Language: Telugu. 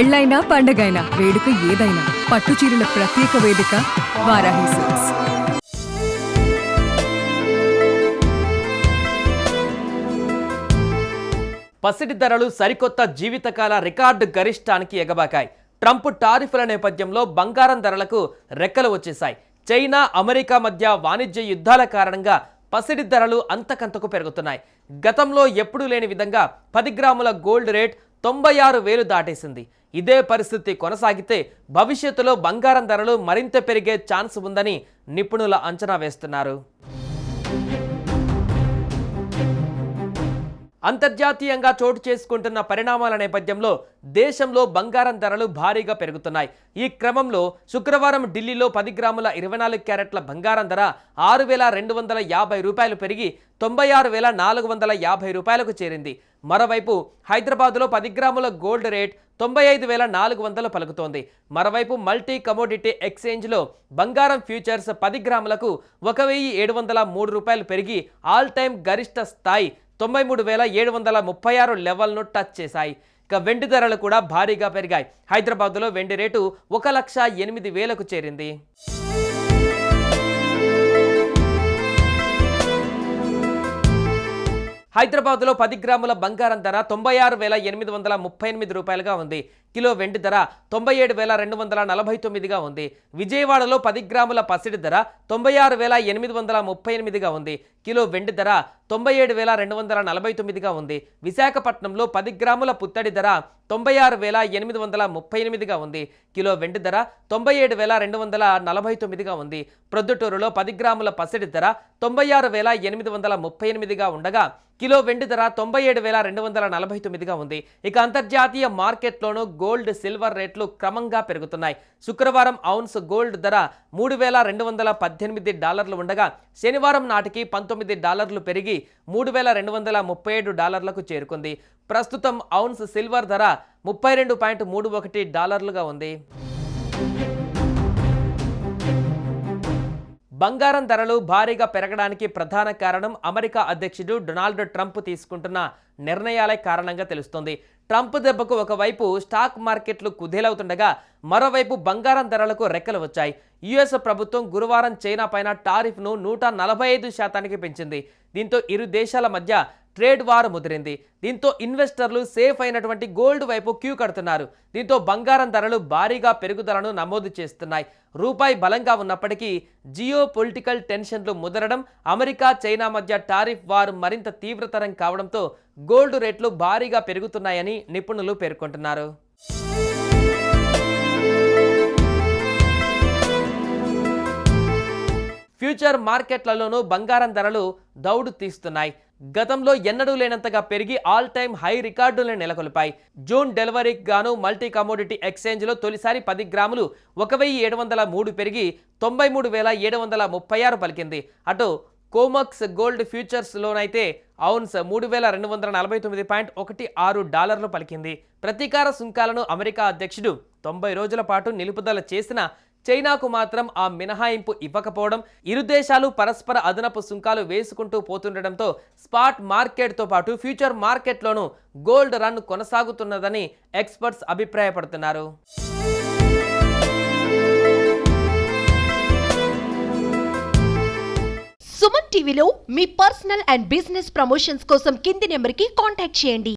పెళ్ళైనా పండగైనా వేడుక ఏదైనా పట్టు చీరల ప్రత్యేక వేదిక వారాహి సిల్క్స్. పసిడి ధరలు సరికొత్త జీవితకాల రికార్డు గరిష్టానికి ఎగబాకాయి. ట్రంప్ టారిఫ్ల నేపథ్యంలో బంగారం ధరలకు రెక్కలు వచ్చేశాయి. చైనా అమెరికా మధ్య వాణిజ్య యుద్ధాల కారణంగా పసిడి ధరలు అంతకంతకు పెరుగుతున్నాయి. గతంలో ఎప్పుడూ లేని విధంగా 10 గ్రాముల గోల్డ్ రేట్ 96,000 దాటేసింది. ఇదే పరిస్థితి కొనసాగితే భవిష్యత్తులో బంగారం ధరలు మరింత పెరిగే ఛాన్స్ ఉందని నిపుణులు అంచనా వేస్తున్నారు. అంతర్జాతీయంగా చోటు చేసుకుంటున్న పరిణామాల నేపథ్యంలో దేశంలో బంగారం ధరలు భారీగా పెరుగుతున్నాయి. ఈ క్రమంలో శుక్రవారం ఢిల్లీలో 10 గ్రాముల 24 క్యారెట్ల బంగారం ధర 6,250 రూపాయలు పెరిగి 96,450 రూపాయలకు చేరింది. మరోవైపు హైదరాబాద్లో 10 గ్రాముల గోల్డ్ రేట్ 95,400 పలుకుతోంది. మరోవైపు మల్టీ కమోడిటీ ఎక్స్చేంజ్లో బంగారం ఫ్యూచర్స్ 10 గ్రాములకు 1,703 రూపాయలు పెరిగి ఆల్ టైమ్ గరిష్ట స్థాయి 93,736 లెవెల్ను టచ్ చేశాయి. ఇక వెండి ధరలు కూడా భారీగా పెరిగాయి. హైదరాబాద్లో వెండి రేటు 1,08,000కు చేరింది. హైదరాబాద్లో 10 గ్రాముల బంగారం ధర 96,838 రూపాయలుగా ఉంది. కిలో వెండి ధర 97,249గా ఉంది. విజయవాడలో 10 గ్రాముల పసిడి ధర 96,838గా ఉంది. కిలో వెండి ధర 97,249గా ఉంది. విశాఖపట్నంలో 10 గ్రాముల పుత్తడి ధర 96,838గా ఉంది. కిలో వెండి ధర 97,249గా ఉంది. ప్రొద్దుటూరులో 10 గ్రాముల పసిడి ధర 96,838గా ఉండగా కిలో వెండి ధర 97,249గా ఉంది. ఇక అంతర్జాతీయ మార్కెట్లోనూ గోల్డ్ సిల్వర్ రేట్లు క్రమంగా పెరుగుతున్నాయి. శుక్రవారం ఔన్స్ గోల్డ్ ధర $3,218 ఉండగా శనివారం నాటికి $19 పెరిగి $3,237కు చేరుకుంది. ప్రస్తుతం ఔన్స్ సిల్వర్ ధర $32.31గా ఉంది. బంగారం ధరలు భారీగా పెరగడానికి ప్రధాన కారణం అమెరికా అధ్యక్షుడు డొనాల్డ్ ట్రంప్ తీసుకుంటున్న నిర్ణయాలే కారణంగా తెలుస్తోంది. ట్రంప్ దెబ్బకు ఒకవైపు స్టాక్ మార్కెట్లు కుదేలవుతుండగా మరోవైపు బంగారం ధరలకు రెక్కలు వచ్చాయి. యుఎస్ ప్రభుత్వం గురువారం చైనా పైన టారిఫ్ను 145% పెంచింది. దీంతో ఇరు దేశాల మధ్య ట్రేడ్ వార్ ముదిరింది. దీంతో ఇన్వెస్టర్లు సేఫ్ అయినటువంటి గోల్డ్ వైపు క్యూ కడుతున్నారు. దీంతో బంగారం ధరలు భారీగా పెరుగుదలను నమోదు చేస్తున్నాయి. రూపాయి బలంగా ఉన్నప్పటికీ జియో పొలిటికల్ టెన్షన్లు ముదరడం, అమెరికా చైనా మధ్య టారిఫ్ వార్ మరింత తీవ్రతరం కావడంతో గోల్డ్ రేట్లు భారీగా పెరుగుతున్నాయని నిపుణులు పేర్కొంటున్నారు. ఫ్యూచర్ మార్కెట్లలోనూ బంగారం ధరలు దౌడు తీస్తున్నాయి. గతంలో ఎన్నడూ లేనంతగా పెరిగి ఆల్ టైమ్ హై రికార్డులను నెలకొల్పాయి. జూన్ డెలివరీకి గాను మల్టీ కమోడిటీ ఎక్స్చేంజ్లో తొలిసారి 10 గ్రాములు 1,703 పెరిగి 93,736 పలికింది. అటు కోమక్స్ గోల్డ్ ఫ్యూచర్స్లోనైతే ఔన్స్ $3,249.16 పలికింది. ప్రతీకార సుంకాలను అమెరికా అధ్యక్షుడు 90 రోజుల పాటు నిలుపుదల చేసిన చైనాకు మాత్రం ఆ మినహాయింపు ఇవ్వకపోవడం, ఇరు దేశాలు పరస్పర అదనపు సుంకాలు వేసుకుంటూ పోతుండటంతో స్పాట్ మార్కెట్తో పాటు ఫ్యూచర్ మార్కెట్లోనూ గోల్డ్ రన్ కొనసాగుతున్నదని ఎక్స్పర్ట్స్ అభిప్రాయపడుతున్నారు. సుమన్ టీవీలో మీ పర్సనల్ అండ్ బిజినెస్ ప్రమోషన్స్ కోసం కింది నెంబర్కి కాంటాక్ట్ చేయండి.